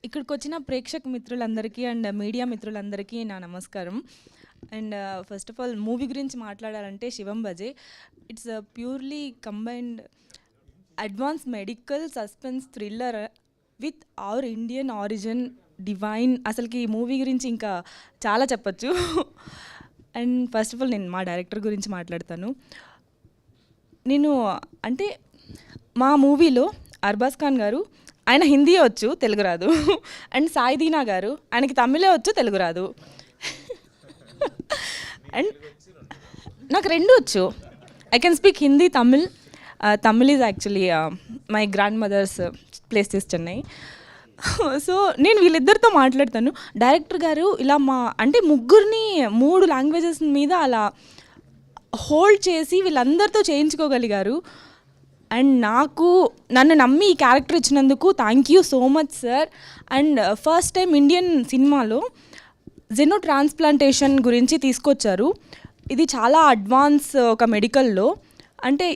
ఇక్కడికి వచ్చిన ప్రేక్షక మిత్రులందరికీ అండ్ మీడియా మిత్రులందరికీ నా నమస్కారం. And first of all movie గురించి మాట్లాడాలంటే Shivam Bhaje it's purely combined advance medical suspense thriller with our Indian origin divine. అసలుకి ఈ మూవీ గురించి ఇంకా చాలా చెప్పచ్చు. అండ్ ఫస్ట్ ఆఫ్ ఆల్ నేను మా డైరెక్టర్ గురించి మాట్లాడతాను. నేను అంటే మా మూవీలో అర్బాజ్ ఖాన్ గారు, ఆయన హిందీ వచ్చు, తెలుగు రాదు. అండ్ సాయి దీనా గారు, ఆయనకి తమిళే వచ్చు, తెలుగు రాదు. అండ్ నాకు రెండు వచ్చు. I can speak Hindi, Tamil. Tamil is actually my grandmother's places Chennai. So నేను వీళ్ళిద్దరితో మాట్లాడతాను. డైరెక్టర్ గారు ఇలా అంటే ముగ్గురిని 3 లాంగ్వేజెస్ మీద అలా హోల్డ్ చేసి వీళ్ళందరితో చేయించుకోగలిగారు. అండ్ నన్ను నమ్మి ఈ క్యారెక్టర్ ఇచ్చినందుకు thank you so much sir. And first time Indian సినిమాలో జెనో ట్రాన్స్ప్లాంటేషన్ గురించి తీసుకొచ్చారు. ఇది చాలా అడ్వాన్స్ ఒక మెడికల్లో. అంటే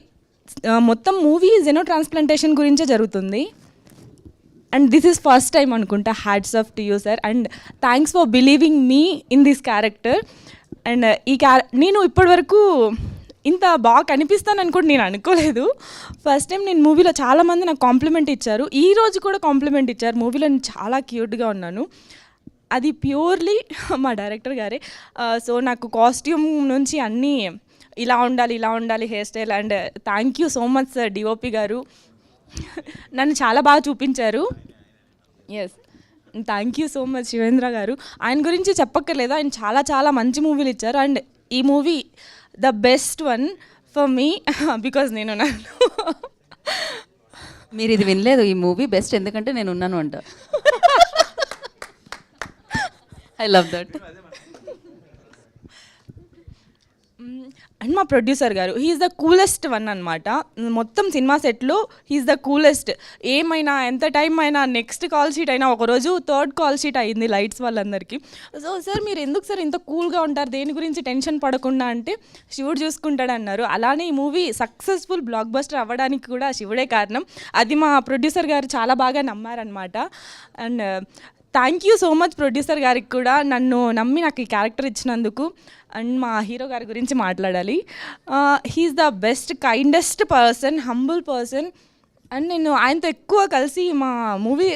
మొత్తం మూవీ జెనో ట్రాన్స్ప్లాంటేషన్ గురించే జరుగుతుంది. And this is first time అనుకుంటా. Hats off to you sir and thanks for believing me in this character. And నేను ఇప్పటివరకు ఇంత బాగా కనిపిస్తానని కూడా నేను అనుకోలేదు. ఫస్ట్ టైం నేను మూవీలో చాలామంది నాకు కాంప్లిమెంట్ ఇచ్చారు. ఈ రోజు కూడా కాంప్లిమెంట్ ఇచ్చారు. మూవీలో నేను చాలా క్యూట్గా ఉన్నాను. అది ప్యూర్లీ మా డైరెక్టర్ గారే. సో నాకు కాస్ట్యూమ్ నుంచి అన్నీ ఇలా ఉండాలి hair style. And thank you so much sir DOP గారు. నన్ను చాలా బాగా చూపించారు. Yes, thank you so much Shivendra గారు. ఆయన గురించి చెప్పక్కర్లేదు, ఆయన చాలా చాలా మంచి మూవీలు ఇచ్చారు. అండ్ ఈ movie the best one for me because నేను మీరు ఇది వినలేదు, ఈ మూవీ బెస్ట్ ఎందుకంటే నేను ఉన్నాను అంట. I love that. అండ్ మా ప్రొడ్యూసర్ గారు, హీఈస్ ద కూలెస్ట్ వన్ అనమాట. మొత్తం సినిమా సెట్లో హీఈస్ ద కూలెస్ట్. ఏమైనా ఎంత టైం అయినా నెక్స్ట్ కాల్ షీట్ అయినా, ఒకరోజు 3rd కాల్ షీట్ అయ్యింది లైట్స్ వాళ్ళందరికీ. సో సార్ మీరు ఎందుకు సార్ ఇంత కూల్గా ఉంటారు, దేని గురించి టెన్షన్ పడకుండా అంటే శివుడు చూసుకుంటాడు అన్నారు. అలానే ఈ మూవీ సక్సెస్ఫుల్ బ్లాక్ బస్టర్ అవ్వడానికి కూడా శివుడే కారణం. అది మా ప్రొడ్యూసర్ గారు చాలా బాగా నమ్మారనమాట. And thank you so much producer గారికి కూడా నన్ను నమ్మి నాకు ఈ క్యారెక్టర్ ఇచ్చినందుకు. అండ్ మా హీరో గారి గురించి మాట్లాడాలి. He is the best, kindest person, humble person. And నేను ఆయనతో ఎక్కువ కలిసి మా మూవీ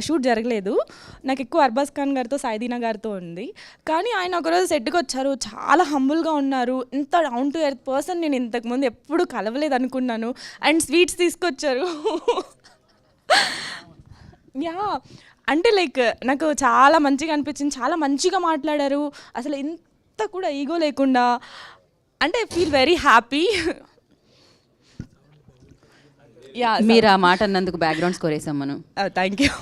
షూట్ జరగలేదు. నాకు ఎక్కువ అర్బాజ్ ఖాన్ గారితో, సాయిదీనా గారితో ఉంది. కానీ ఆయన ఒకరోజు సెట్కి వచ్చారు, చాలా హంబుల్గా ఉన్నారు. ఇంత డౌన్ టు ఎర్త్ పర్సన్ నేను ఇంతకుముందు ఎప్పుడు కలవలేదు అనుకున్నాను. అండ్ స్వీట్స్ తీసుకొచ్చారు. యా, అంటే లైక్ నాకు చాలా మంచిగా అనిపించింది. చాలా మంచిగా మాట్లాడారు. అసలు ఎంత కూడా ఈగో లేకుండా. అంటే I feel very happy. Yeah, మీరు ఆ మాట అన్నందుకు బ్యాక్గ్రౌండ్ స్కోర్ వేసాం మనం. Thank you.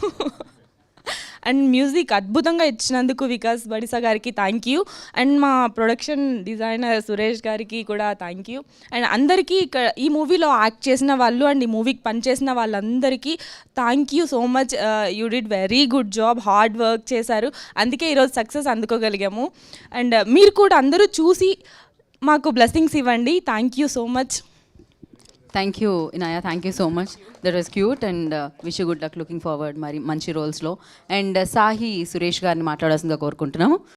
అండ్ మ్యూజిక్ అద్భుతంగా ఇచ్చినందుకు వికాస్ బడిసా గారికి థ్యాంక్ యూ. అండ్ మా ప్రొడక్షన్ డిజైనర్ సురేష్ గారికి కూడా థ్యాంక్ యూ. అండ్ అందరికీ ఈ మూవీలో యాక్ట్ చేసిన వాళ్ళు అండ్ ఈ మూవీకి పనిచేసిన వాళ్ళందరికీ thank you so much. You did very good job, hard work చేశారు. అందుకే ఈరోజు సక్సెస్ అందుకోగలిగాము. అండ్ మీరు కూడా అందరూ చూసి మాకు బ్లెస్సింగ్స్ ఇవ్వండి. Thank you so much. Thank you Inaya, thank you so much. That was cute and wish you good luck, looking forward మరి మంచి రోల్స్లో. అండ్ సాహి సురేష్ గారిని మాట్లాడాల్సిందిగా కోరుకుంటున్నాము.